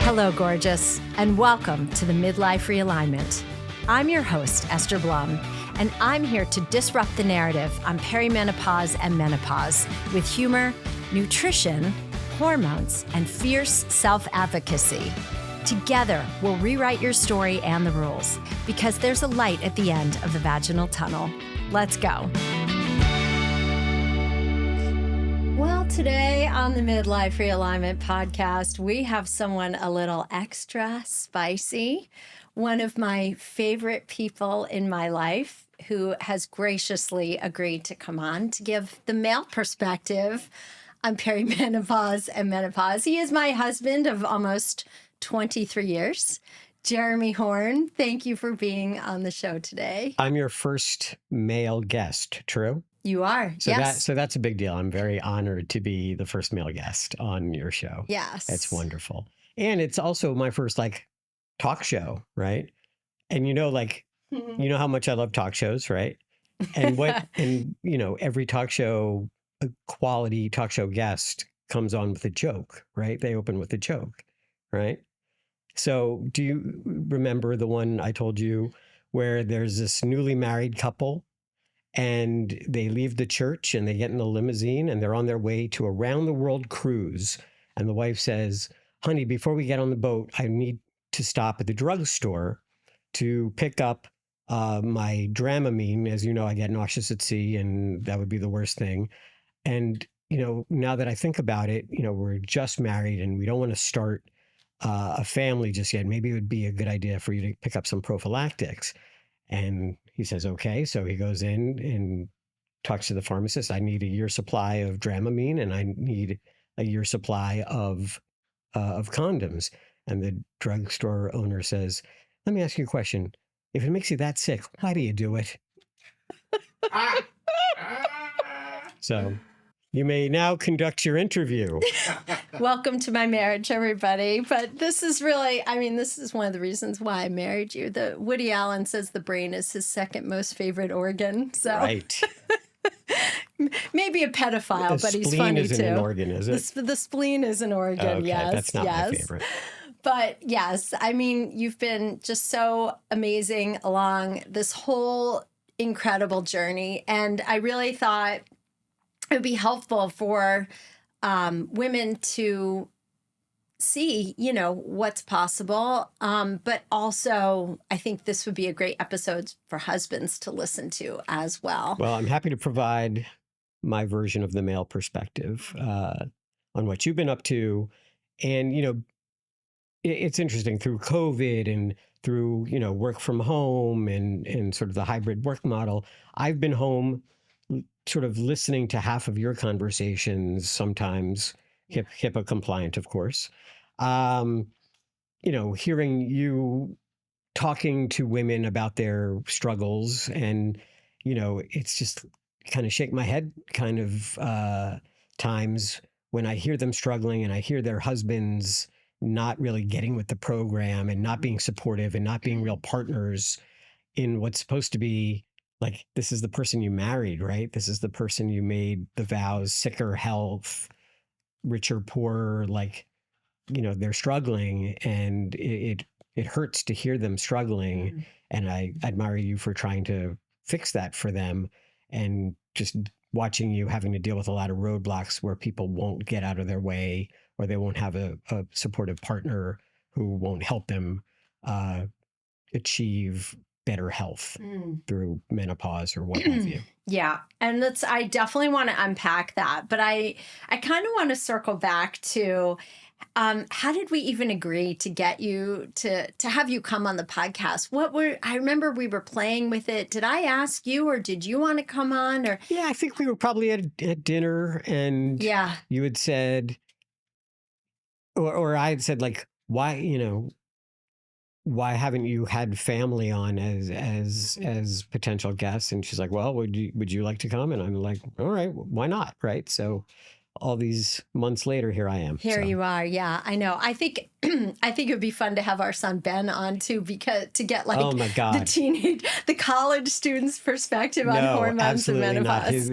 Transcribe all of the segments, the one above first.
Hello, gorgeous, and welcome to the Midlife Realignment. I'm your host, Esther Blum, and I'm here to disrupt the narrative on perimenopause and menopause with humor, nutrition, hormones, and fierce self-advocacy. Together, we'll rewrite your story and the rules because there's a light at the end of the vaginal tunnel. Let's go. Well, today on the Midlife Realignment podcast, we have someone a little extra spicy, one of my favorite people in my life who has graciously agreed to come on to give the male perspective on perimenopause and menopause. He is my husband of almost 23 years. Jeremy Horn, thank you for being on the show today. I'm your first male guest, true? You are, yes. So that's a big deal. I'm very honored to be the first male guest on your show. Yes. It's wonderful. And it's also my first talk show, right? And you know how much I love talk shows, right? And every talk show, a quality talk show guest comes on with a joke, right? They open with a joke, right? So do you remember the one I told you where there's this newly married couple and they leave the church and they get in a limousine and they're on their way to a round the world cruise. And the wife says, honey, before we get on the boat, I need to stop at the drugstore to pick up my Dramamine. As you know, I get nauseous at sea and that would be the worst thing. And, now that I think about it, we're just married and we don't want to start a family just yet. Maybe it would be a good idea for you to pick up some prophylactics. And he says, okay. So he goes in and talks to the pharmacist. I need a year supply of Dramamine and I need a year supply of condoms. And the drugstore owner says, let me ask you a question. If it makes you that sick, why do you do it? So you may now conduct your interview. Welcome to my marriage, everybody. But this is really, this is one of the reasons why I married you. Woody Allen says the brain is his second most favorite organ. So right. Maybe a pedophile, but he's funny too. The spleen isn't an organ, is it? The spleen is an organ, okay, yes. That's not my favorite. But yes, you've been just so amazing along this whole incredible journey. And I really thought it would be helpful for women to see, what's possible. But also, I think this would be a great episode for husbands to listen to as well. Well, I'm happy to provide my version of the male perspective on what you've been up to. And, it's interesting through COVID and through, work from home and sort of the hybrid work model. I've been home sort of listening to half of your conversations, sometimes HIPAA compliant, of course. Hearing you talking to women about their struggles and, it's just kind of shake my head kind of times when I hear them struggling and I hear their husbands not really getting with the program and not being supportive and not being real partners in what's supposed to be this is the person you married, right? This is the person you made the vows, sick or health, rich or poor, they're struggling and it hurts to hear them struggling. Mm-hmm. And I admire you for trying to fix that for them and just watching you having to deal with a lot of roadblocks where people won't get out of their way or they won't have a supportive partner who won't help them achieve better health through menopause or what have you. Yeah. And I definitely want to unpack that, but I kind of want to circle back to how did we even agree to get you to have you come on the podcast? I remember we were playing with it. Did I ask you or did you want to come on? Or yeah, I think we were probably at dinner and you had said, or I had said why haven't you had family on as potential guests? And she's like, well, would you like to come? And I'm like, all right, why not? Right. So all these months later, here I am. Here you are. Yeah, I know. I think it would be fun to have our son Ben on too, because to get oh my God, the college student's perspective on hormones and menopause.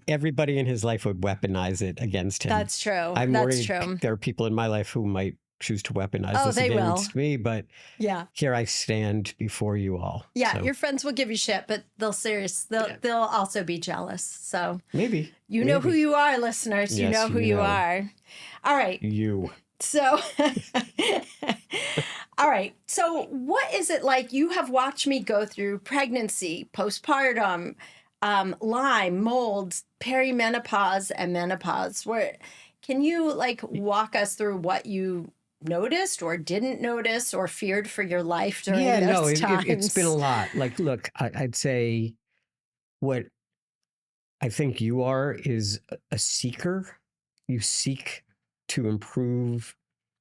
Everybody in his life would weaponize it against him. That's true. I'm worried there are people in my life who might choose to weaponize Oh, this they will. against me, but Yeah. here I stand before you all. Yeah, So your friends will give you shit, but they'll also be jealous. So maybe. you know who you are, listeners. You Yes, know who you you know. are. All right. You. So all right. So what is it like? You have watched me go through pregnancy, postpartum, Lyme, molds, perimenopause, and menopause. Where can you like walk us through what you noticed or didn't notice or feared for your life during those times? It's been a lot. Like, look, I'd say what I think you are is a seeker. You seek to improve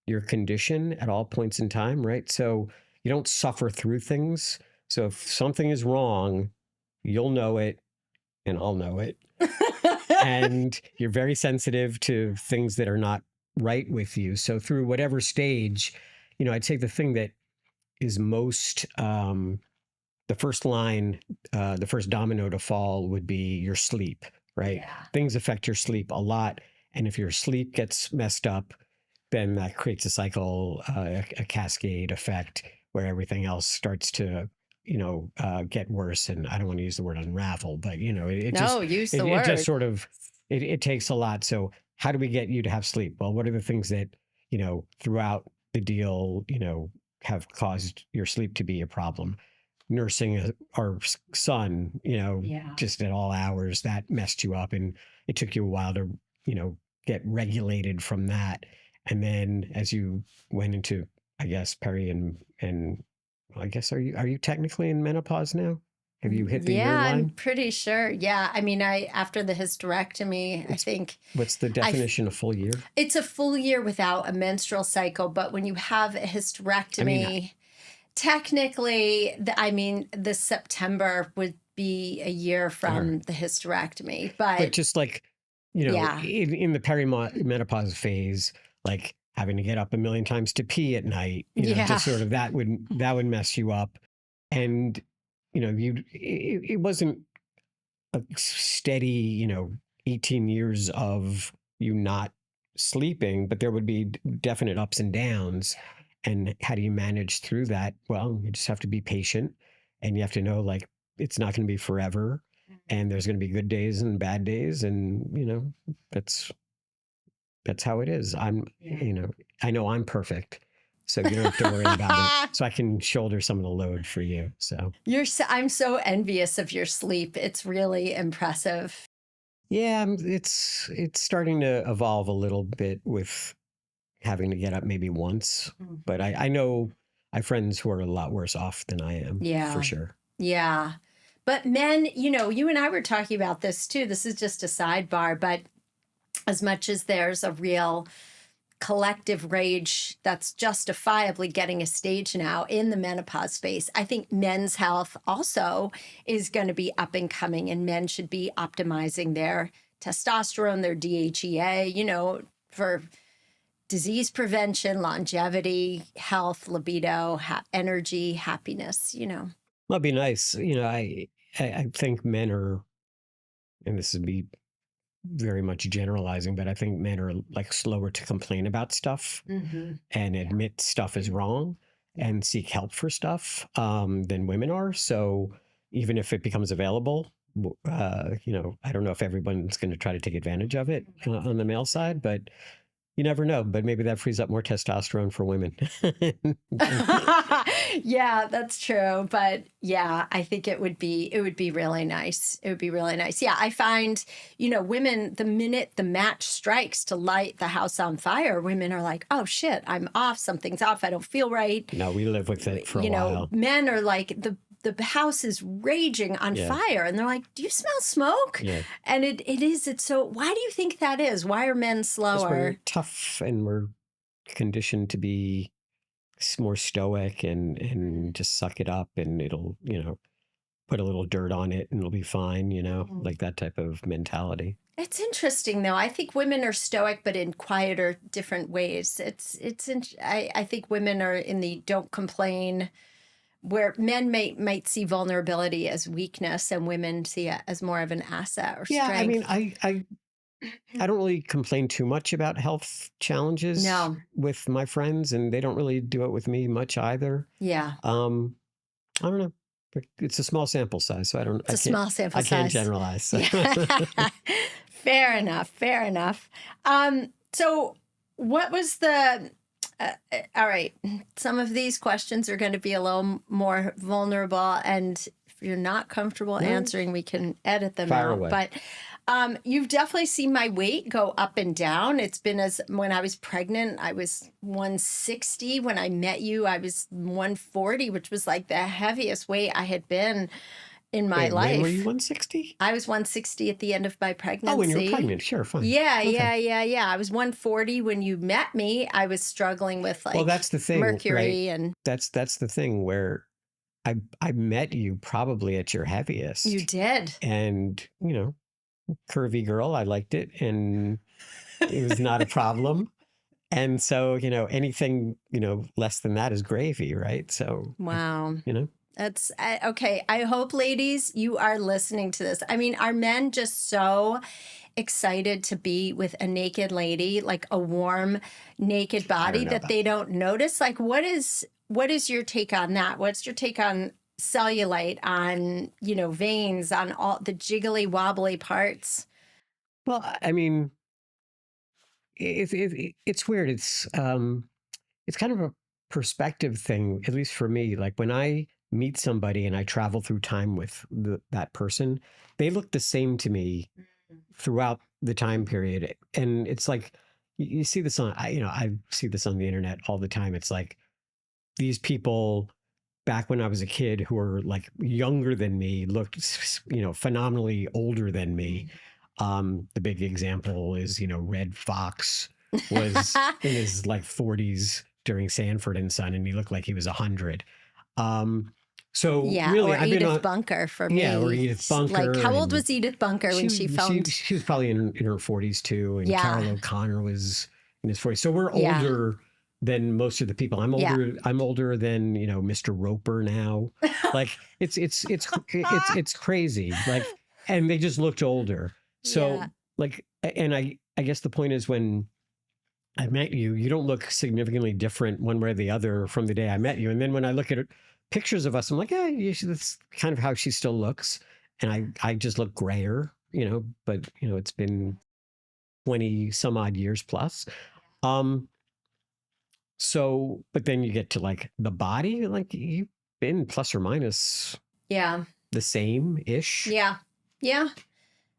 your condition at all points in time, right? So you don't suffer through things. So if something is wrong, you'll know it and I'll know it. And you're very sensitive to things that are not right with you. So through whatever stage, I'd say the thing that is most the first line, the first domino to fall would be your sleep, right? Yeah. Things affect your sleep a lot. And if your sleep gets messed up, then that creates a cycle, a cascade effect where everything else starts to, get worse. And I don't want to use the word unravel, but it just sort of, it takes a lot. So how do we get you to have sleep? Well, what are the things that, throughout the deal, have caused your sleep to be a problem? Nursing our son, just at all hours, that messed you up, and it took you a while to, get regulated from that. And then as you went into, I guess, and I guess, are you technically in menopause now? Have you hit the year line? I'm pretty sure. Yeah. I mean, after the hysterectomy, I think. What's the definition of full year? It's a full year without a menstrual cycle, but when you have a hysterectomy, technically, the September would be a year from the hysterectomy. But just like, in the perimenopause phase, like having to get up a million times to pee at night, just sort of that would mess you up. And, it wasn't a steady, 18 years of you not sleeping, but there would be definite ups and downs. And how do you manage through that? Well, you just have to be patient, and you have to know, like, it's not going to be forever, and there's going to be good days and bad days. And, that's how it is. I know I'm perfect, so you don't have to worry about it. So I can shoulder some of the load for you. So I'm so envious of your sleep. It's really impressive. Yeah, it's starting to evolve a little bit with having to get up maybe once. But I know I have friends who are a lot worse off than I am, for sure. Yeah. But men, you and I were talking about this too. This is just a sidebar, but as much as there's a real collective rage that's justifiably getting a stage now in the menopause space, I think men's health also is going to be up and coming, and men should be optimizing their testosterone, their DHEA, for disease prevention, longevity, health, libido, energy, happiness, Well, it'd be nice. I think men are, and this would be very much generalizing, but I think men are like slower to complain about stuff and admit stuff is wrong and seek help for stuff than women are. So even if it becomes available, I don't know if everyone's going to try to take advantage of it on the male side, but you never know. But maybe that frees up more testosterone for women. Yeah, that's true. But yeah, I think it would be really nice. It would be really nice. Yeah, I find, women, the minute the match strikes to light the house on fire, women are like, oh shit, I'm off. Something's off. I don't feel right. No, we live with it for a while. Men are like, the house is raging on fire, and they're like, do you smell smoke? Yeah. And it's so, why do you think that is? Why are men slower? We're tough, and we're conditioned to be more stoic and just suck it up, and it'll, put a little dirt on it and it'll be fine, like that type of mentality. It's interesting though. I think women are stoic, but in quieter, different ways. I think women are in the don't complain, where men might see vulnerability as weakness and women see it as more of an asset or strength. Yeah, I mean, I don't really complain too much about health challenges No. with my friends, and they don't really do it with me much either. Yeah. I don't know. But it's a small sample size, so It's a small sample I can't size. generalize. So. Yeah. Fair enough. Fair enough. So what was all right. Some of these questions are going to be a little more vulnerable, and if you're not comfortable answering, we can edit them Fire out. away. But you've definitely seen my weight go up and down. It's been when I was pregnant, I was 160. When I met you, I was 140, which was like the heaviest weight I had been in my life. When were you 160? I was 160 at the end of my pregnancy. Oh, when you were pregnant. Sure, fine. Yeah, Okay. yeah. I was 140 when you met me. I was struggling with Well, that's the thing, mercury right? and That's the thing where I met you probably at your heaviest. you did. And, curvy girl, I liked it, and it was not a problem. And so, anything, less than that is gravy, right? So, Wow. That's okay. I hope, ladies, you are listening to this. I mean, are men just so excited to be with a naked lady, like a warm, naked body that they don't notice? Like, what is your take on that? What's your take on cellulite, on, veins, on all the jiggly wobbly parts? Well, I mean, it's weird. It's kind of a perspective thing, at least for me. Like when I meet somebody and I travel through time with that person, they look the same to me throughout the time period. And it's like, you see this I see this on the internet all the time. It's like these people back when I was a kid who were like younger than me looked, phenomenally older than me. The big example is, Red Fox was in his like 40s during Sanford and Son, and he looked like he was 100. So yeah, really, or I've Edith been on, Bunker for me. yeah, or Edith Bunker. Like, how old was Edith Bunker when she found? She was probably in her 40s too, and Yeah. Carol O'Connor was in his 40s. So we're older than most of the people. I'm older. Yeah. I'm older than Mr. Roper now. Like it's crazy. Like, and they just looked older. So like, and I guess the point is when I met you, you don't look significantly different one way or the other from the day I met you. And then when I look at pictures of us, I'm like, yeah, that's kind of how she still looks. And I just look grayer, but it's been 20 some odd years plus. So, but then you get to like the body, like you've been plus or minus the same-ish. Yeah.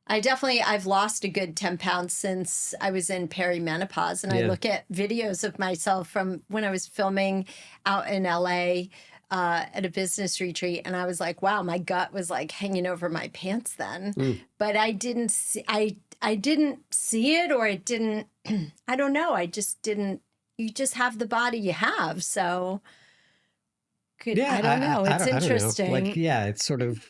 I've lost a good 10 pounds since I was in perimenopause. And I look at videos of myself from when I was filming out in LA at a business retreat. And I was like, wow, my gut was like hanging over my pants then. But I didn't see, I didn't see it, or it didn't, I don't know. I just didn't, you just have the body you have. So I don't know. It's interesting. I don't know. Like, it's sort of,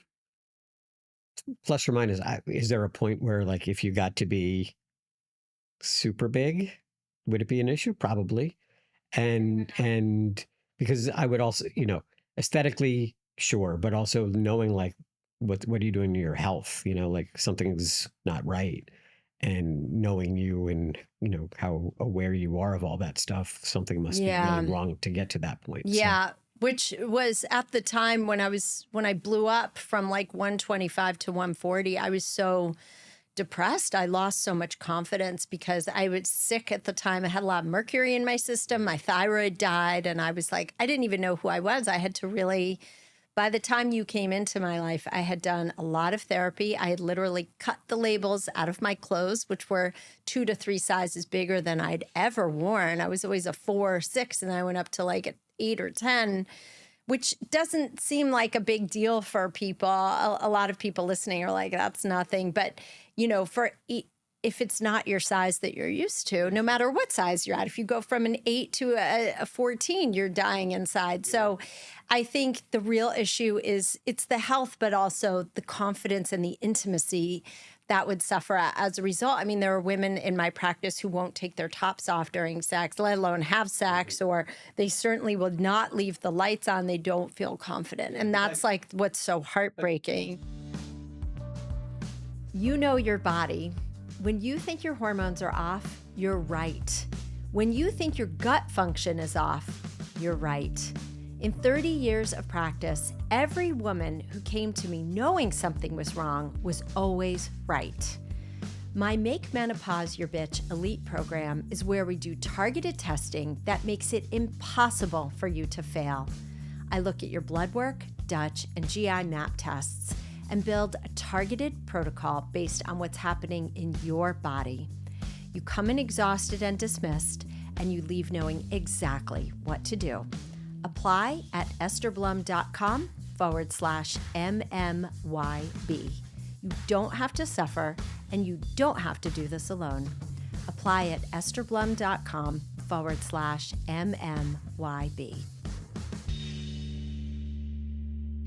plus or minus, is there a point where like if you got to be super big, would it be an issue? Probably. And because I would also, aesthetically, sure, but also knowing like what are you doing to your health? Like something's not right. And knowing you and, how aware you are of all that stuff, something must be really wrong to get to that point. Yeah. So. Which was at the time when I blew up from like 125 to 140, I was so depressed. I lost so much confidence because I was sick at the time. I had a lot of mercury in my system. My thyroid died. And I was like, I didn't even know who I was. I had to really, by the time you came into my life, I had done a lot of therapy. I had literally cut the labels out of my clothes, which were 2 to 3 sizes bigger than I'd ever worn. I was always a 4 or 6, and I went up to like an 8 or 10, which doesn't seem like a big deal for people. A lot of people listening are like, that's nothing. But, if it's not your size that you're used to, no matter what size you're at, if you go from an 8 to a 14, you're dying inside. So I think the real issue is it's the health, but also the confidence and the intimacy that would suffer as a result. I mean, there are women in my practice who won't take their tops off during sex, let alone have sex, or they certainly will not leave the lights on. They don't feel confident. And that's like what's so heartbreaking. You know your body. When you think your hormones are off, you're right. When you think your gut function is off, you're right. In 30 years of practice, every woman who came to me knowing something was wrong was always right. My Make Menopause Your Bitch Elite program is where we do targeted testing that makes it impossible for you to fail. I look at your blood work, Dutch, and GI map tests and build a targeted protocol based on what's happening in your body. You come in exhausted and dismissed, and you leave knowing exactly what to do. Apply at estherblum.com/MMYB. You don't have to suffer, and you don't have to do this alone. Apply at estherblum.com/MMYB.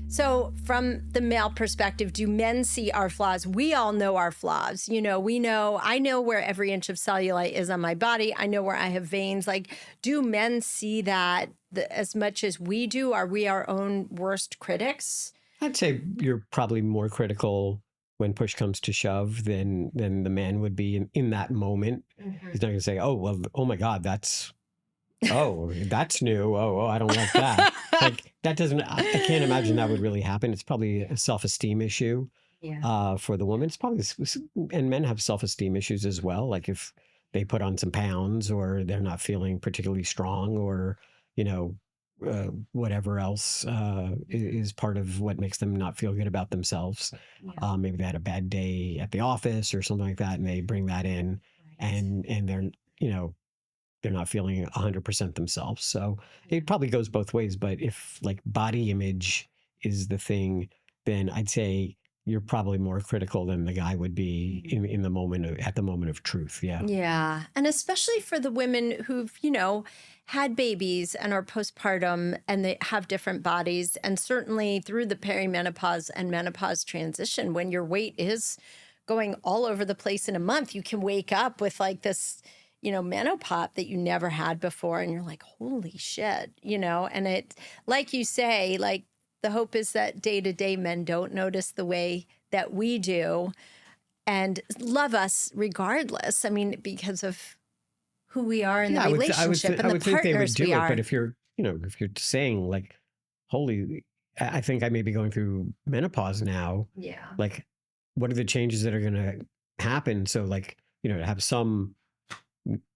So from the male perspective, do men see our flaws? We all know our flaws. I know where every inch of cellulite is on my body. I know where I have veins. Like, do men see that as much as we do? Are we our own worst critics? I'd say you're probably more critical when push comes to shove than the man would be in that moment. Mm-hmm. He's not going to say, oh, well, oh my God, that's new. Oh, I don't like that. Like, that doesn't, I can't imagine that would really happen. It's probably a self-esteem issue for the woman. It's probably, and men have self-esteem issues as well. Like if they put on some pounds or they're not feeling particularly strong or, whatever else is part of what makes them not feel good about themselves. Yeah. Maybe they had a bad day at the office or something like that, and they bring that in, right. and they're, they're not feeling 100% themselves. So it probably goes both ways. But if like body image is the thing, then I'd say you're probably more critical than the guy would be in the moment at the moment of truth. Yeah. Yeah. And especially for the women who've, had babies and are postpartum and they have different bodies. And certainly through the perimenopause and menopause transition, when your weight is going all over the place in a month, you can wake up with like this, menopause that you never had before. And you're like, holy shit, and it, like you say, like the hope is that day to day men don't notice the way that we do and love us regardless. I mean, because of who we are in the relationship and the partners we are. But if you're saying like, holy, I think I may be going through menopause now. Yeah. Like, what are the changes that are going to happen? So like, to have some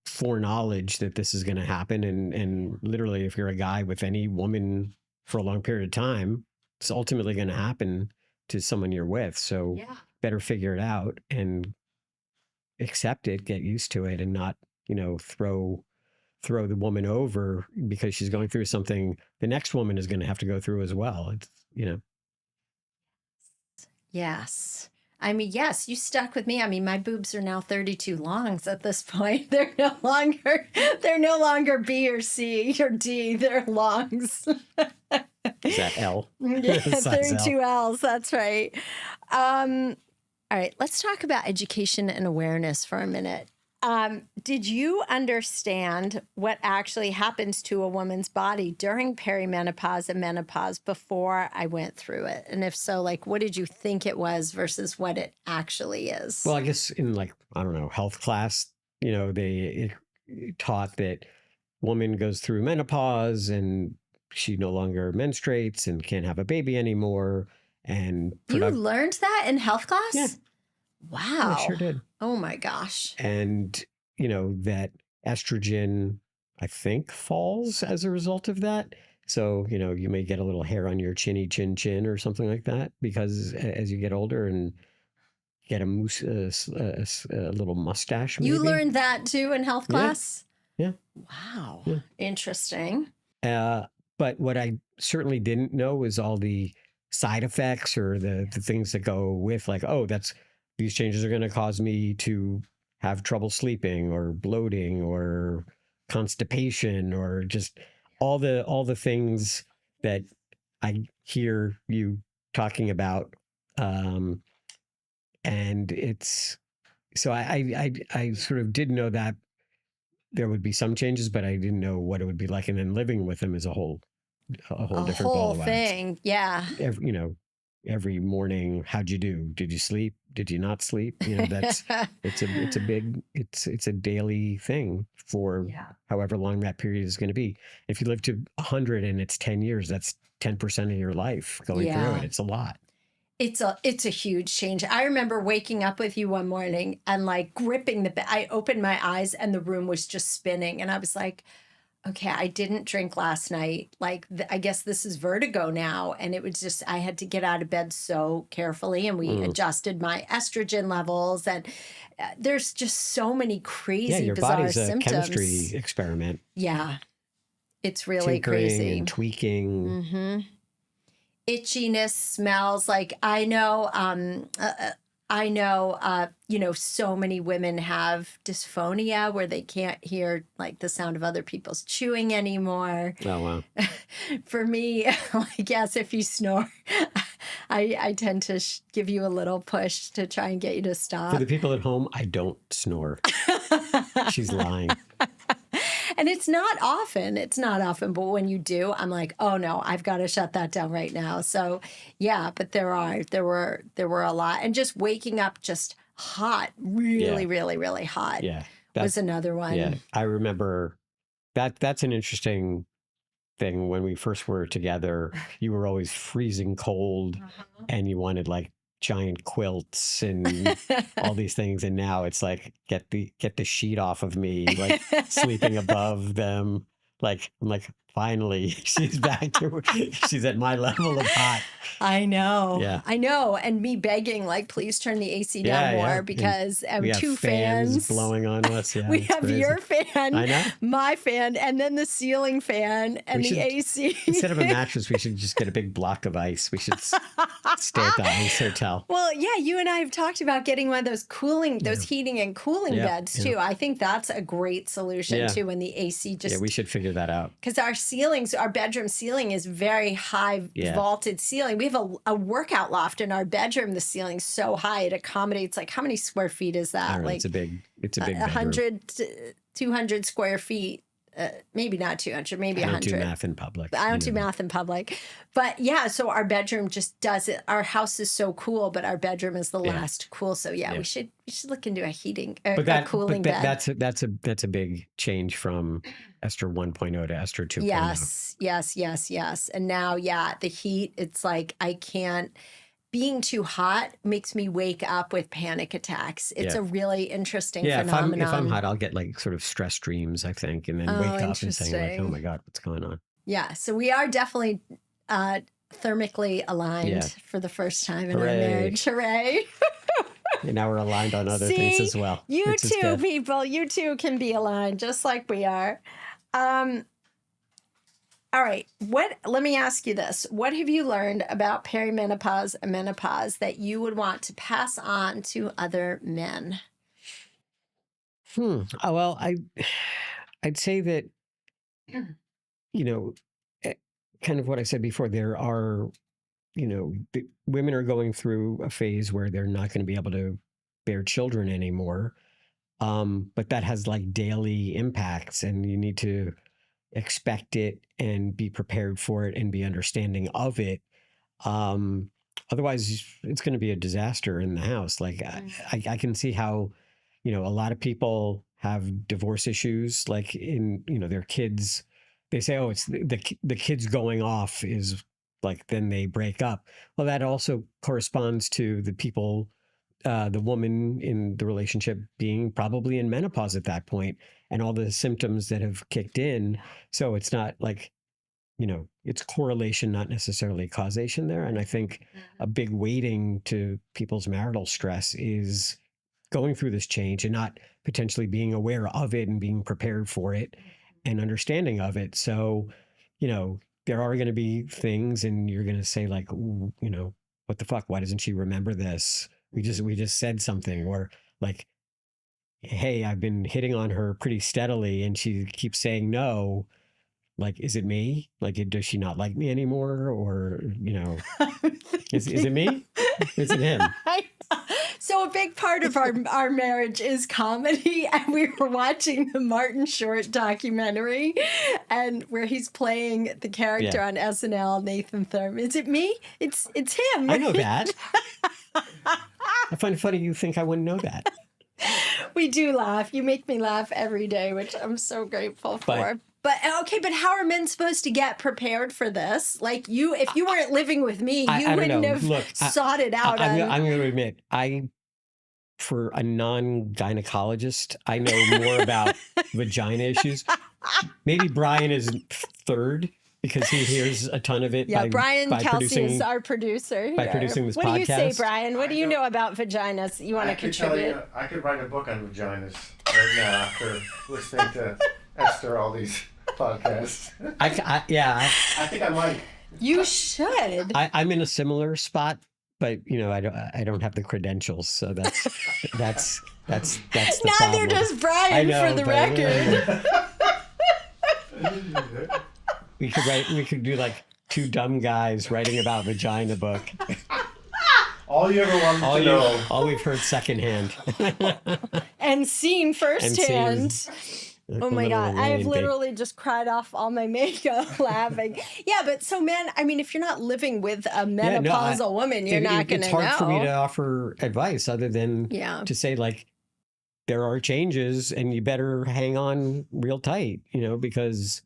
foreknowledge that this is going to happen. And literally, if you're a guy with any woman for a long period of time, it's ultimately going to happen to someone you're with. So better figure it out and accept it, get used to it, and not, throw the woman over because she's going through something the next woman is going to have to go through as well. It's, Yes. I mean, yes, you stuck with me. I mean, my boobs are now 32 longs at this point. They're no longer B or C or D. They're longs. Is that L? Yeah, 32 L's. That's right. All right, let's talk about education and awareness for a minute. Did you understand what actually happens to a woman's body during perimenopause and menopause before I went through it? And if so, like, what did you think it was versus what it actually is? Well, I guess in health class, they taught that woman goes through menopause and she no longer menstruates and can't have a baby anymore. And you learned that in health class? Yeah. Wow. I sure did. Oh my gosh. And, that estrogen, I think, falls as a result of that. So, you may get a little hair on your chin or something like that because as you get older and get a little mustache. Maybe. You learned that too in health class? Yeah. Wow. Yeah. Interesting. But what I certainly didn't know was all the side effects or the things that go with like, these changes are going to cause me to have trouble sleeping or bloating or constipation or just all the things that I hear you talking about. And it's, so I sort of did know that there would be some changes, but I didn't know what it would be like. And then living with them is a whole different ball of wax. Thing. Yeah. Every morning, how'd you do? Did you sleep? Did you not sleep? That's it's a daily thing for however long that period is going to be. If you live to 100 and it's 10 years, that's 10% of your life going through it. It's a lot. It's a huge change. I remember waking up with you one morning and like gripping the bed. I opened my eyes and the room was just spinning. And I was like, okay, I didn't drink last night. Like, I guess this is vertigo now. And it was just, I had to get out of bed so carefully, and we adjusted my estrogen levels. And there's just so many crazy, your bizarre body's a symptoms. chemistry experiment. Yeah, it's really Tinkering crazy. And tweaking. Itchiness, smells. Like I know, so many women have dysphonia where they can't hear like the sound of other people's chewing anymore. Oh, wow. For me, like, yes, if you snore, I tend to give you a little push to try and get you to stop. For the people at home, I don't snore. She's lying. And it's not often, but when you do, I'm like, oh no, I've got to shut that down right now. So yeah, but there were a lot. And just waking up just hot, really, really, really hot was another one. Yeah, I remember that's an interesting thing. When we first were together, you were always freezing cold and you wanted like giant quilts and all these things, and now it's like get the sheet off of me, like sleeping above them. Like I'm like, finally she's back to she's at my level of hot. I know. Yeah. I know. And me begging, like, please turn the AC down more because we have two fans blowing on us. Yeah, we have crazy. your fan, I know. my fan, and then the ceiling fan and the AC. Instead of a mattress, we should just get a big block of ice. We should stay at the ice hotel. Well, yeah, you and I have talked about getting one of those heating and cooling beds too. I think that's a great solution too, when the AC just... Yeah, we should figure that out. Because our bedroom ceiling is very high vaulted ceiling. We have a workout loft in our bedroom. The ceiling's so high, it accommodates, like, how many square feet is that? I don't know, like it's a big 100 to 200 square feet. Maybe not 200, maybe 100. I don't do math in public. I don't do math in public. But yeah, so our bedroom just does it. Our house is so cool, but our bedroom is the last cool. So we should look into a cooling bed. That's a big change from Esther 1.0 to Esther 2.0. Yes. And now, the heat, it's like I can't. Being too hot makes me wake up with panic attacks. It's a really interesting phenomenon. If I'm hot, I'll get like sort of stress dreams, I think, and then wake up and say like, oh my God, what's going on? Yeah, so we are definitely thermically aligned for the first time in our marriage. Hooray. And now we're aligned on other things as well. You too, people. You too can be aligned just like we are. All right. Let me ask you this. What have you learned about perimenopause and menopause that you would want to pass on to other men? Well, I'd say that, kind of what I said before, there are, women are going through a phase where they're not going to be able to bear children anymore. But that has like daily impacts, and you need to expect it and be prepared for it and be understanding of it. Otherwise, it's going to be a disaster in the house. Like I can see how, a lot of people have divorce issues, like in, their kids, they say, oh, it's the kids going off is like, then they break up. Well, that also corresponds to the people, the woman in the relationship being probably in menopause at that point and all the symptoms that have kicked in. So it's not like, it's correlation, not necessarily causation there. And I think a big weighting to people's marital stress is going through this change and not potentially being aware of it and being prepared for it and understanding of it. So, there are going to be things and you're going to say like, what the fuck? Why doesn't she remember this? We just said something, or like, hey, I've been hitting on her pretty steadily and she keeps saying no. Like, is it me? Like, does she not like me anymore? Or, is it me? Is it him? So a big part of our marriage is comedy, and we were watching the Martin Short documentary, and where he's playing the character on SNL, Nathan Thurman. Is it me? It's him. I know that. I find it funny you think I wouldn't know that. We do laugh. You make me laugh every day, which I'm so grateful for. But- But okay, but how are men supposed to get prepared for this? Like you, if you weren't living with me, you I don't wouldn't know. have Look, sought it out. I'm going to admit, for a non-gynecologist, I know more about vagina issues. Maybe Brian is third because he hears a ton of it. Yeah, Brian by Kelsey is producing, our producer. by here. producing this What do you say, podcast. Brian? What do you know about vaginas? You want to contribute? I could write a book on vaginas right now after listening to Esther all these podcasts. I think I might. You should. I'm in a similar spot, but I don't have the credentials, so that's the Neither problem. does Brian, for the record. We could do like two dumb guys writing about vagina book. All you ever wanted to know. All we've heard secondhand. And seen firsthand. Oh my God. I have Big. literally just cried off all my makeup laughing. Yeah, but so men, I mean, if you're not living with a menopausal woman, you're not going to know. It's hard for me to offer advice other than Yeah. to say, like, there are changes and you better hang on real tight, because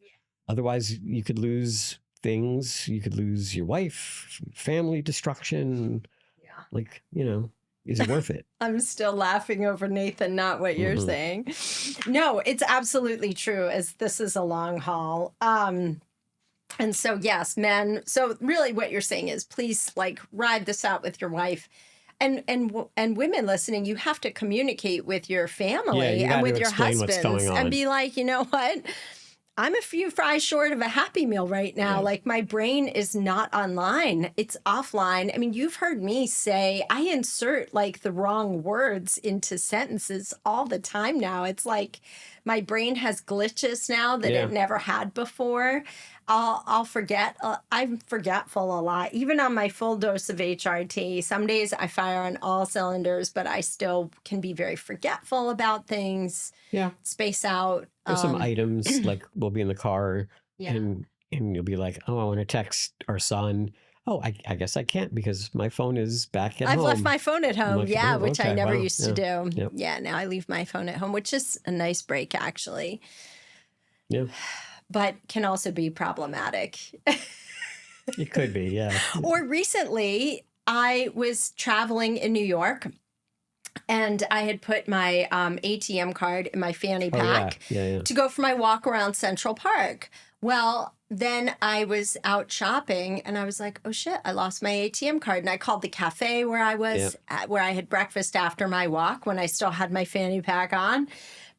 otherwise you could lose things. You could lose your wife, family destruction. Yeah. Like, is it worth it? I'm still laughing over Nathan, not what you're saying. No, it's absolutely true, as this is a long haul. And so, yes, men. So really what you're saying is please ride this out with your wife. And women listening, you have to communicate with your family and with your husbands and be like, you know what? I'm a few fries short of a Happy Meal right now. Yeah. Like my brain is not online. It's offline. I mean, you've heard me say I insert the wrong words into sentences all the time now. It's like my brain has glitches now that it never had before. I'll forget. I'm forgetful a lot. Even on my full dose of HRT, some days I fire on all cylinders, but I still can be very forgetful about things. Yeah. Space out. There's some items, like we'll be in the car and you'll be like, oh, I want to text our son. Oh, I guess I can't because my phone is back at home. I've left my phone at home, which I never used to do. Yep. Yeah, now I leave my phone at home, which is a nice break, actually. Yeah. But can also be problematic. It could be, yeah. Or recently, I was traveling in New York, and I had put my ATM card in my fanny pack to go for my walk around Central Park. Well, then I was out shopping, and I was like, oh, shit, I lost my ATM card. And I called the cafe where I was, where I had breakfast after my walk when I still had my fanny pack on.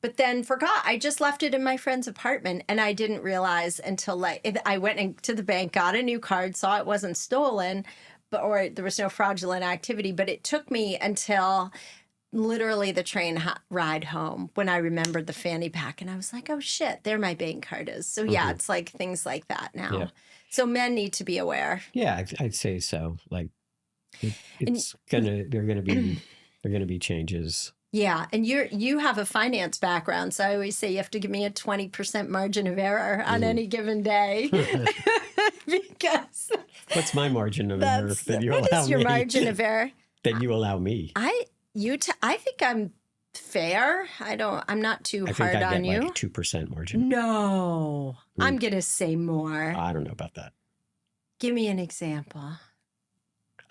But then forgot. I just left it in my friend's apartment, and I didn't realize until I went into the bank, got a new card, saw it wasn't stolen, or there was no fraudulent activity. But it took me until literally the train ride home when I remembered the fanny pack, and I was like, "Oh shit, there my bank card is." So yeah, it's like things like that now. Yeah. So men need to be aware. Yeah, I'd say so. Like, they're gonna be changes. Yeah, and you have a finance background, so I always say you have to give me a 20% margin of error on any given day. Because what's my margin of error that you allow me? What is your margin of error? That you allow me. I think I'm fair. I'm not too hard on you. I think I get 2% margin. No, I'm gonna say more. I don't know about that. Give me an example.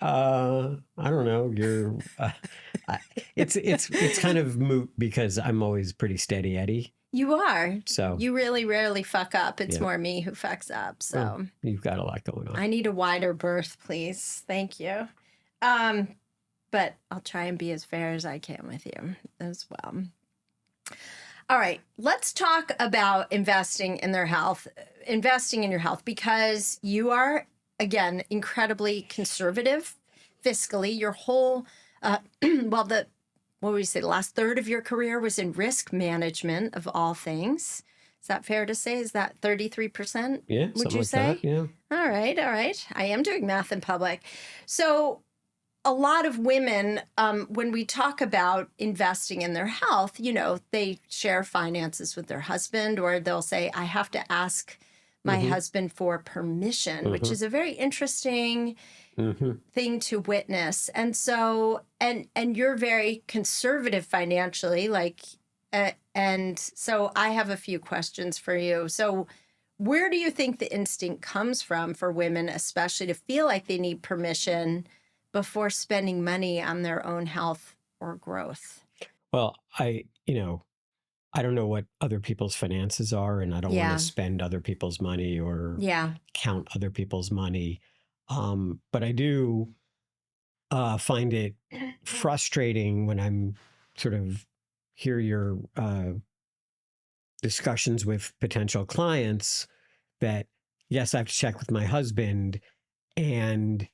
I don't know. You're. It's kind of moot because I'm always pretty steady Eddie. You are. So you really rarely fuck up. It's more me who fucks up. So well, you've got a lot going on. I need a wider berth, please. Thank you. But I'll try and be as fair as I can with you as well. All right, let's talk about investing in your health, because you are, again, incredibly conservative fiscally. Your whole, the last third of your career was in risk management of all things. Is that fair to say? Is that 33%? Yeah, would you say? Like that, yeah. All right. I am doing math in public. So a lot of women, when we talk about investing in their health, they share finances with their husband, or they'll say, I have to ask my husband for permission, which is a very interesting thing to witness. And so, and you're very conservative financially, like, and so I have a few questions for you. So where do you think the instinct comes from for women, especially to feel like they need permission before spending money on their own health or growth? Well, I don't know what other people's finances are, and I don't want to spend other people's money or count other people's money. But I do find it frustrating when I'm sort of hear your discussions with potential clients that, yes, I have to check with my husband, and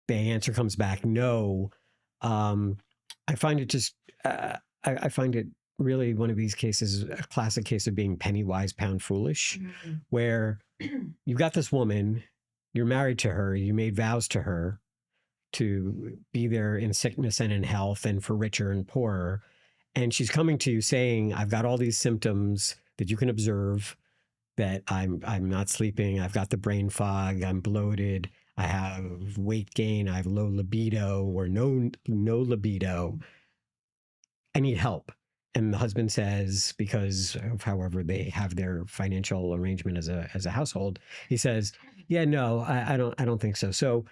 the answer comes back no. I find it just, I find it really one of these cases, a classic case of being penny wise, pound foolish, where you've got this woman, you're married to her, you made vows to her to be there in sickness and in health and for richer and poorer. And she's coming to you saying, I've got all these symptoms that you can observe, that I'm not sleeping, I've got the brain fog, I'm bloated, I have weight gain, I have low libido or no libido. I need help. And the husband says, because of however they have their financial arrangement as a household, he says, yeah, no, I don't think so. So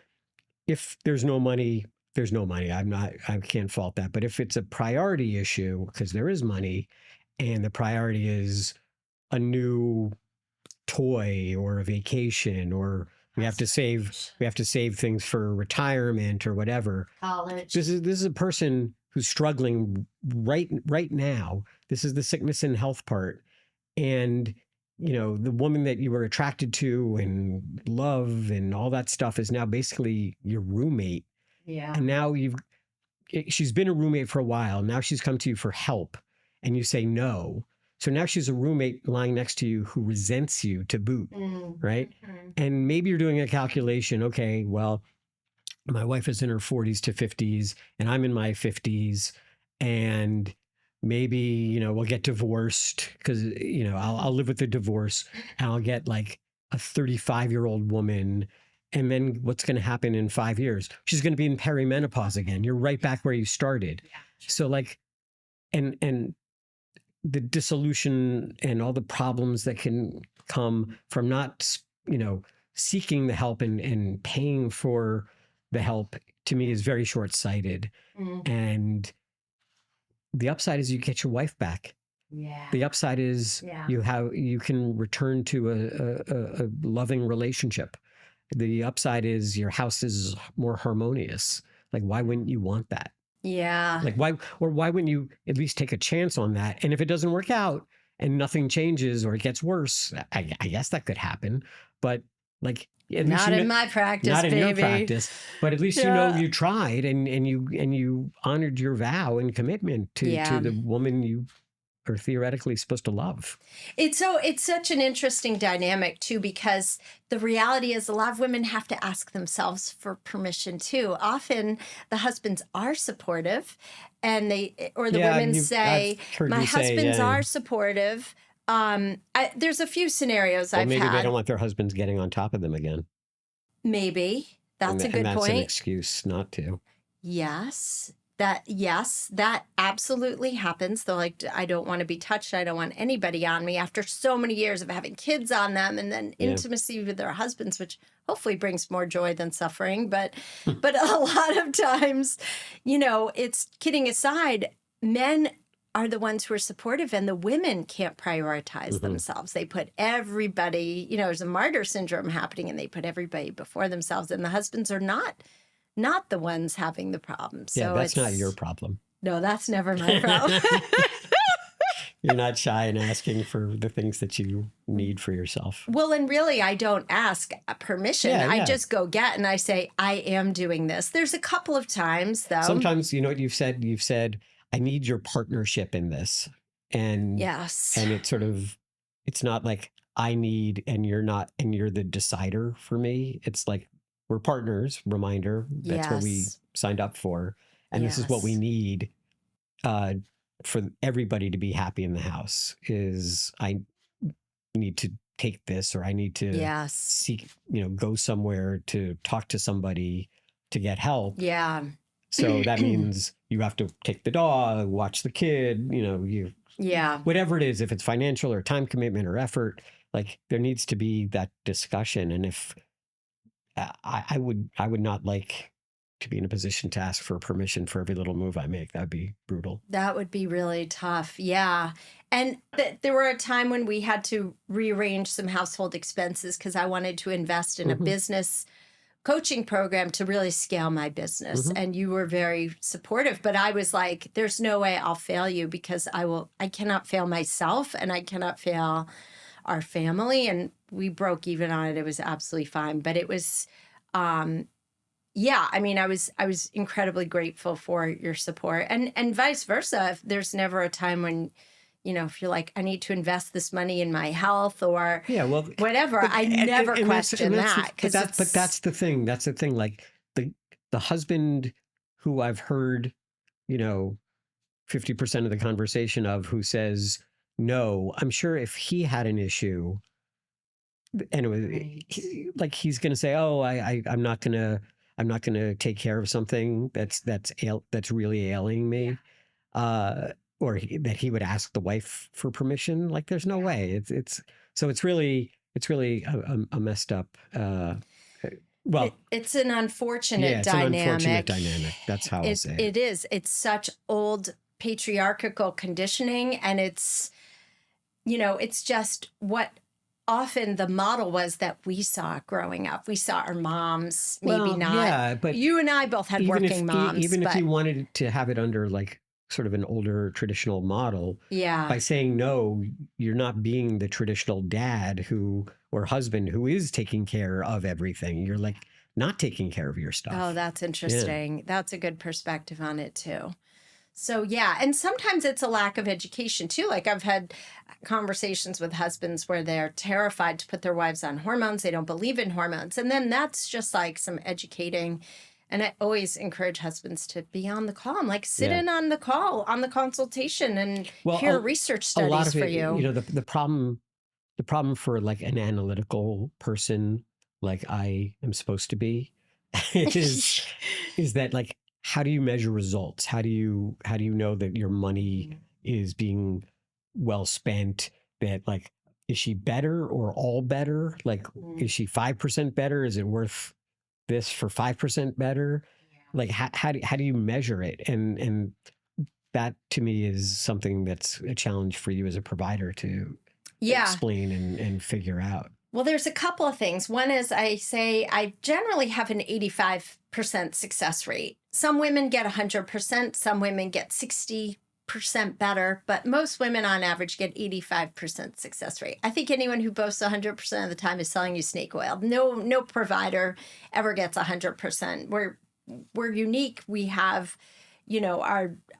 if there's no money, there's no money. I can't fault that. But if it's a priority issue, because there is money, and the priority is a new toy or a vacation, or we have to save things for retirement or whatever. College. This is a person who's struggling right now. This is the sickness and health part. And the woman that you were attracted to and love and all that stuff is now basically your roommate. Yeah. And now she's been a roommate for a while. Now she's come to you for help and you say no. So now she's a roommate lying next to you who resents you to boot, right? And maybe you're doing a calculation. Okay, well, my wife is in her 40s to 50s and I'm in my 50s, and maybe, we'll get divorced because, I'll live with the divorce and I'll get like a 35-year-old woman. And then what's going to happen in 5 years? She's going to be in perimenopause again. You're right back where you started. Yeah. So like, and the dissolution and all the problems that can come from not, seeking the help and paying for the help, to me, is very short-sighted. And the upside is you get your wife back. Yeah. The upside is you can return to a loving relationship. The upside is your house is more harmonious. Like, why wouldn't you want that? Yeah. Like, why wouldn't you at least take a chance on that? And if it doesn't work out and nothing changes or it gets worse, I guess that could happen. But like, at least not in my practice, not baby. in your practice, but at least you tried and you honored your vow and commitment to the woman you are theoretically supposed to love. It's such an interesting dynamic too, because the reality is a lot of women have to ask themselves for permission too. Often the husbands are supportive, and women say, my husbands are supportive. There's a few scenarios I've had. Maybe they don't want their husbands getting on top of them again. Maybe. That's a good point. That's an excuse not to. Yes, that absolutely happens. They're like, I don't want to be touched. I don't want anybody on me, after so many years of having kids on them, and then intimacy with their husbands, which hopefully brings more joy than suffering. But a lot of times, it's, kidding aside, men are the ones who are supportive, and the women can't prioritize themselves. They put everybody, there's a martyr syndrome happening, and they put everybody before themselves, and the husbands are not the ones having the problem. So that's not your problem. No, that's never my problem. You're not shy in asking for the things that you need for yourself. Well, and really, I don't ask permission. I just go get, and I say, I am doing this. There's a couple of times, though. Sometimes, what you've said? You've said, I need your partnership in this. And yes. And it's not like I need, and you're not, and you're the decider for me. It's like, we're partners, reminder. That's what we signed up for. And this is what we need for everybody to be happy in the house, is I need to take this, or I need to Yes. seek, go somewhere to talk to somebody to get help. Yeah. So that means you have to take the dog, watch the kid, Yeah. whatever it is, if it's financial or time commitment or effort, like there needs to be that discussion. And if I would not like to be in a position to ask for permission for every little move I make. That'd be brutal. That would be really tough. Yeah. And there were a time when we had to rearrange some household expenses because I wanted to invest in a business coaching program to really scale my business. And you were very supportive, but I was like, there's no way I'll fail you because I cannot fail myself and I cannot fail our family. And we broke even on it. It was absolutely fine. But it was, yeah, I mean, I was incredibly grateful for your support and vice versa. If there's never a time when, if you're like, I need to invest this money in my health or whatever, I never question that. But that's the thing. That's the thing. Like the husband who I've heard, 50% of the conversation of who says no, I'm sure if he had an issue and it was he's going to say, oh, I'm not going to take care of something that's really ailing me. Or that he would ask the wife for permission. Like there's no way. It's really a messed up. It's an unfortunate dynamic. It's an unfortunate dynamic. That's how I'll say it. It is. It's such old patriarchal conditioning, and it's just what often the model was that we saw growing up. We saw our moms, maybe not. Yeah, but you and I both had working moms. Even if you wanted to have it under sort of an older traditional model, by saying no, you're not being the traditional dad or husband who is taking care of everything. You're not taking care of your stuff. Oh, that's interesting. Yeah. That's a good perspective on it too. So yeah, and sometimes it's a lack of education too. Like I've had conversations with husbands where they're terrified to put their wives on hormones. They don't believe in hormones. And then that's just some educating. And I always encourage husbands to be on the call. I'm sit in on the call, on the consultation, and hear research studies for you. The problem for an analytical person like I am supposed to be is that how do you measure results? How do you know that your money is being well spent? That is she better or all better? Is she 5% better? Is it worth this for 5% better? How do you measure it? And that to me is something that's a challenge for you as a provider to explain and figure out. Well, there's a couple of things. One is I generally have an 85% success rate. Some women get 100%, some women get 60% better, but most women on average get 85% success rate. I think anyone who boasts 100% of the time is selling you snake oil. No provider ever gets 100%. We're unique. We have,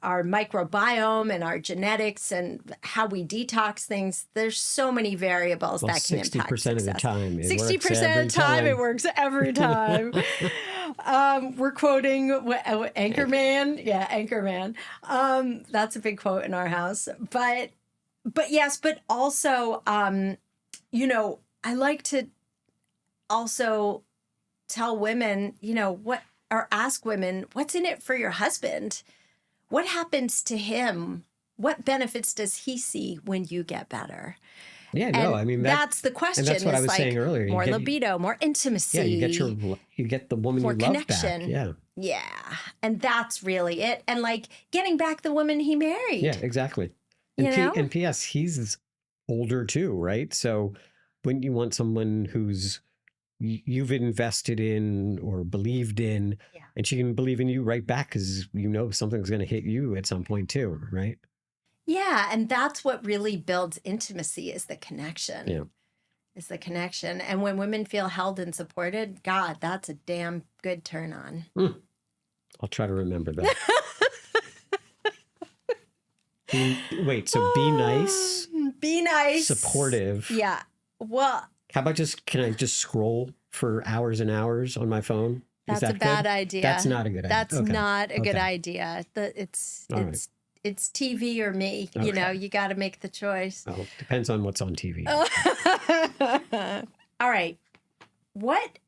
our microbiome and our genetics and how we detox things. There's so many variables that can impact 60% success. of the time. 60% of the time, it works every time. We're quoting Anchorman. Yeah, Anchorman. That's a big quote in our house. But yes, but also, I like to also tell women, or ask women, what's in it for your husband? What happens to him? What benefits does he see when you get better? Yeah, that's the question. And that's what I was saying earlier. More libido, more intimacy. Yeah, you get the woman you love connection. Back. Yeah. Yeah. And that's really it. And getting back the woman he married. Yeah, exactly. And P.S., he's older too, right? So when you want someone who's you've invested in or believed in, and she can believe in you right back because something's going to hit you at some point too, right? Yeah, and that's what really builds intimacy is the connection. Yeah. Is the connection. And when women feel held and supported, God, that's a damn good turn on. I'll try to remember that. So be nice. Be nice. Supportive. Yeah. Well, how about can I just scroll for hours and hours on my phone? That's a bad idea. That's not a good idea. That's not a good idea. it's TV or me. You know, you got to make the choice. Well, depends on what's on TV. All right. What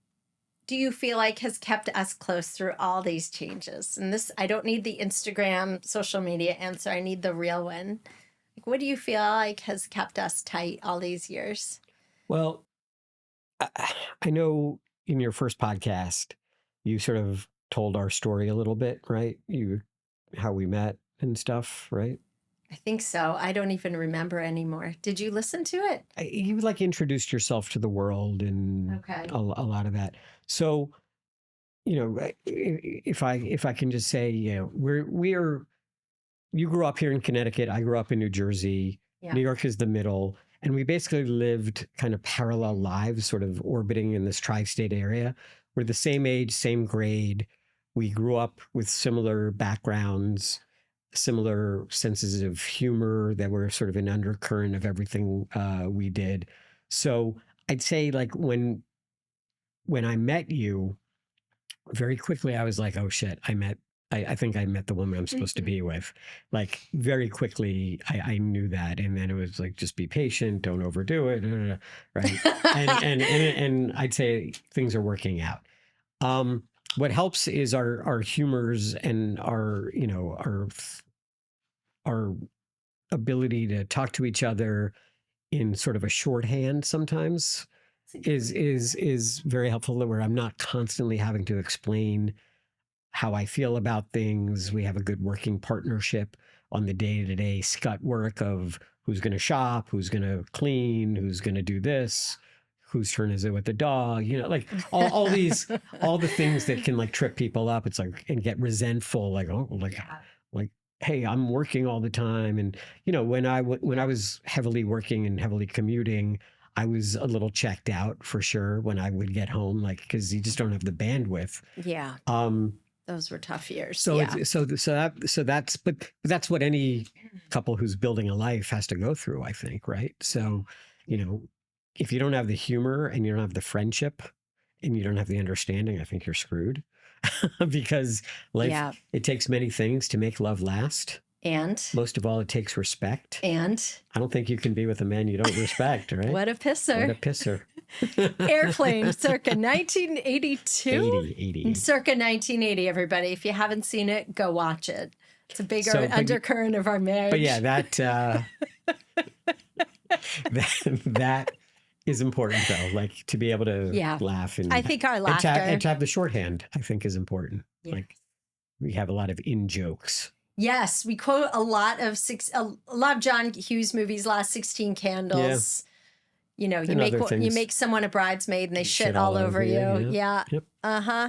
do you feel like has kept us close through all these changes? And this, I don't need the Instagram social media answer. I need the real one. Like, what do you feel like has kept us tight all these years? Well, I know in your first podcast, you sort of told our story a little bit, right? How we met and stuff, right? I think so. I don't even remember anymore. Did you listen to it? You like introduced yourself to the world and a lot of that. So, you know, if I can just say, you know, you grew up here in Connecticut. I grew up in New Jersey. Yeah. New York is the middle. And we basically lived kind of parallel lives, sort of orbiting in this tri-state area. We're the same age, same grade. We grew up with similar backgrounds, similar senses of humor that were sort of an undercurrent of everything we did. So I'd say like when I met you, very quickly I was like, oh shit, I think I met the woman I'm supposed to be with. Like very quickly I knew that. And then it was like, just be patient, don't overdo it. Right. and I'd say things are working out. What helps is our humors and our, you know, our ability to talk to each other in sort of a shorthand sometimes is very helpful, where I'm not constantly having to explain how I feel about things. We have a good working partnership on the day-to-day scut work of who's going to shop, who's going to clean, who's going to do this, whose turn is it with the dog, you know, like all the things that can like trip people up. It's like, and get resentful, like, oh, like, hey, I'm working all the time. And, you know, when I was heavily working and heavily commuting, I was a little checked out for sure when I would get home, like, because you just don't have the bandwidth. Yeah. Those were tough years. So that's what any couple who's building a life has to go through, I think, right? So, you know, if you don't have the humor and you don't have the friendship and you don't have the understanding, I think you're screwed. Because life, it takes many things to make love last. And most of all, it takes respect. And I don't think you can be with a man you don't respect, right? What a pisser. What a pisser. Airplane, circa 1982. 80. Circa 1980, everybody. If you haven't seen it, go watch it. It's a bigger undercurrent of our marriage. But yeah, that is important though. Like to be able to laugh. And I think our laughter. And to have the shorthand, I think is important. Yes. Like we have a lot of in-jokes. Yes, we quote a lot of John Hughes movies, Last 16 Candles. Yeah. You know, you make someone a bridesmaid and they shit all over you. Yeah. Yep. Uh-huh.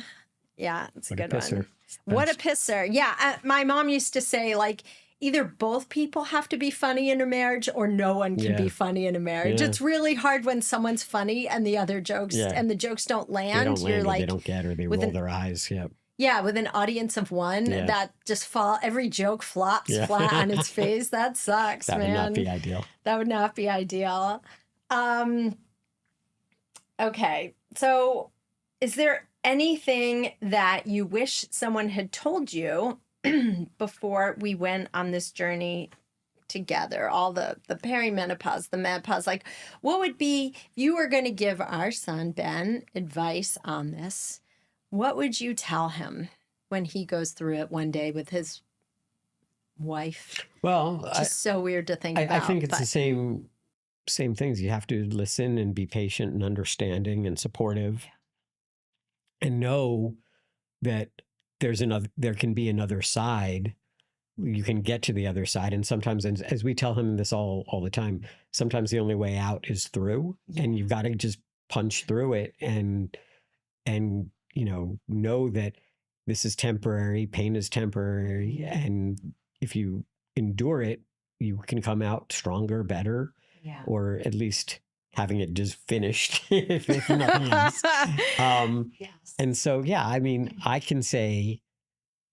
Yeah, it's a good one. What a pisser. Yeah, my mom used to say, like, either both people have to be funny in a marriage or no one can be funny in a marriage. Yeah. It's really hard when someone's funny and the other jokes and the jokes don't land. You're like, they don't get or they roll their eyes. Yeah. Yeah, with an audience of one that just every joke flops flat on its face. That sucks, man. That would not be ideal. That would not be ideal. Okay, so is there anything that you wish someone had told you before we went on this journey together? All the perimenopause, the menopause, like what would be, if you were going to give our son, Ben, advice on this, what would you tell him when he goes through it one day with his wife? Well, it's so weird to think about. I think it's the same things. You have to listen and be patient and understanding and supportive and know that there can be another side. You can get to the other side. And sometimes, as we tell him this all the time, sometimes the only way out is through, and you've got to just punch through it and you know that this is temporary, pain is temporary. And if you endure it, you can come out stronger, better, or at least having it just finished, if nothing else. And so, I mean, I can say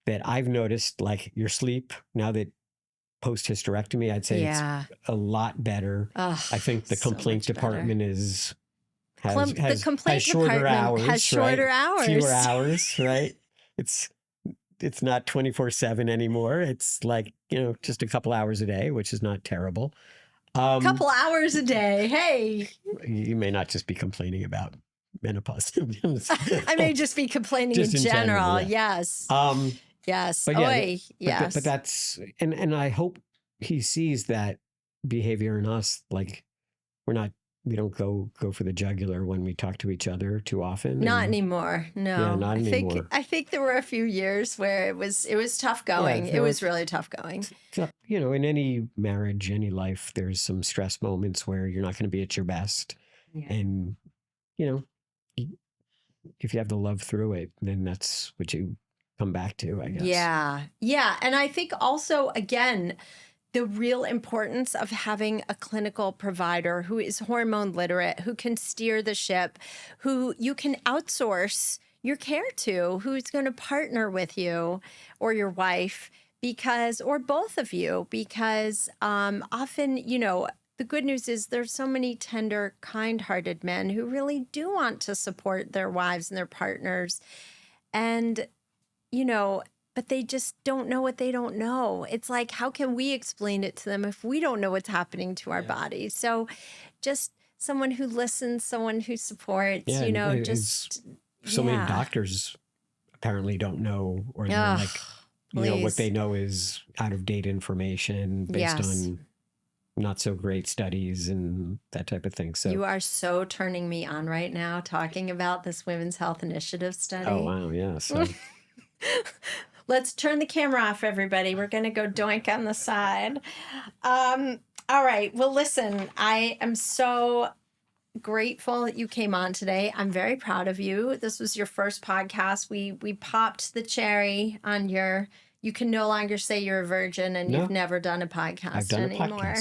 that I've noticed like your sleep now that post-hysterectomy, I'd say it's a lot better. I think the complaint department has shorter hours, fewer hours, right? it's not 24/7 anymore. It's like, just a couple hours a day, which is not terrible. Couple hours a day. Hey, You may not just be complaining about menopause symptoms. I may just be complaining Just in in general, general. yeah. Yes. Yes. But yeah, Oy. Yes. but that's, and I hope he sees that behavior in us. Like we don't go for the jugular when we talk to each other too often. Not anymore. No. Yeah, not anymore. I think there were a few years where it was tough going. Yeah, it was really tough going. So, in any marriage, any life, there's some stress moments where you're not going to be at your best. Yeah. And, if you have the love through it, then that's what you come back to, I guess. Yeah. Yeah. And I think also, again, the real importance of having a clinical provider who is hormone literate, who can steer the ship, who you can outsource your care to, who's going to partner with you or your wife or both of you, because often, the good news is there's so many tender, kind-hearted men who really do want to support their wives and their partners. And, but they just don't know what they don't know. It's like, how can we explain it to them if we don't know what's happening to our bodies? So just someone who listens, someone who supports, So many Yeah. doctors apparently don't know, or they're Ugh, like, what please. they know is out of date information based Yes. on not so great studies and that type of thing. So You are so turning me on right now talking about this Women's Health Initiative study. Oh, wow. Yeah. So Let's turn the camera off, everybody. We're going to go doink on the side. All right. Well, listen, I am so grateful that you came on today. I'm very proud of you. This was your first podcast. We popped the cherry on you can no longer say you're a virgin and No. you've never done a podcast I've done anymore.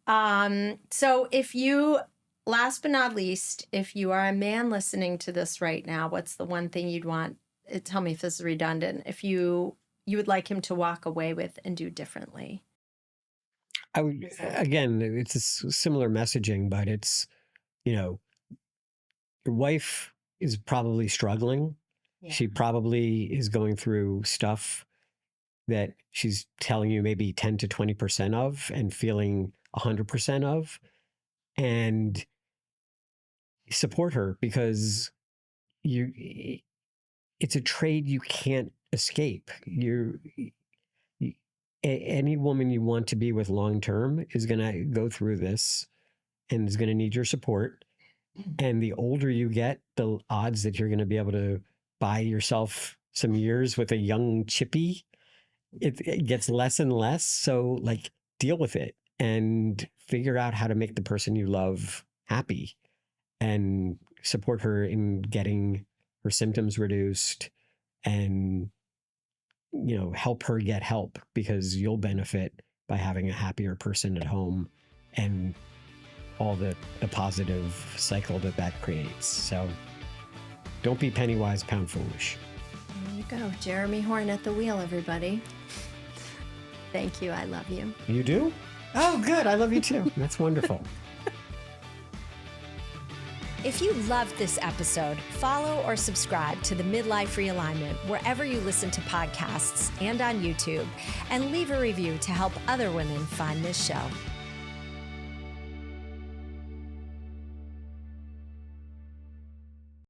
a podcast. So last but not least, if you are a man listening to this right now, what's the one thing you'd want? Tell me if this is redundant. If you would like him to walk away with and do differently. I would, again, it's a similar messaging, but it's, your wife is probably struggling. Yeah. She probably is going through stuff that she's telling you maybe 10 to 20% of and feeling 100% of, and support her, because it's a trade you can't escape. Any woman you want to be with long term is going to go through this and is going to need your support. And the older you get, the odds that you're going to be able to buy yourself some years with a young chippy, it gets less and less. So deal with it and figure out how to make the person you love happy, and support her in getting her symptoms reduced, and help her get help, because you'll benefit by having a happier person at home and all the positive cycle that creates. So don't be penny wise, pound foolish. There you go. Jeremy Horn at the wheel, everybody. Thank you. I love you. You do? Oh, good. I love you too. That's wonderful. If you loved this episode, follow or subscribe to the Midlife Realignment wherever you listen to podcasts and on YouTube, and leave a review to help other women find this show.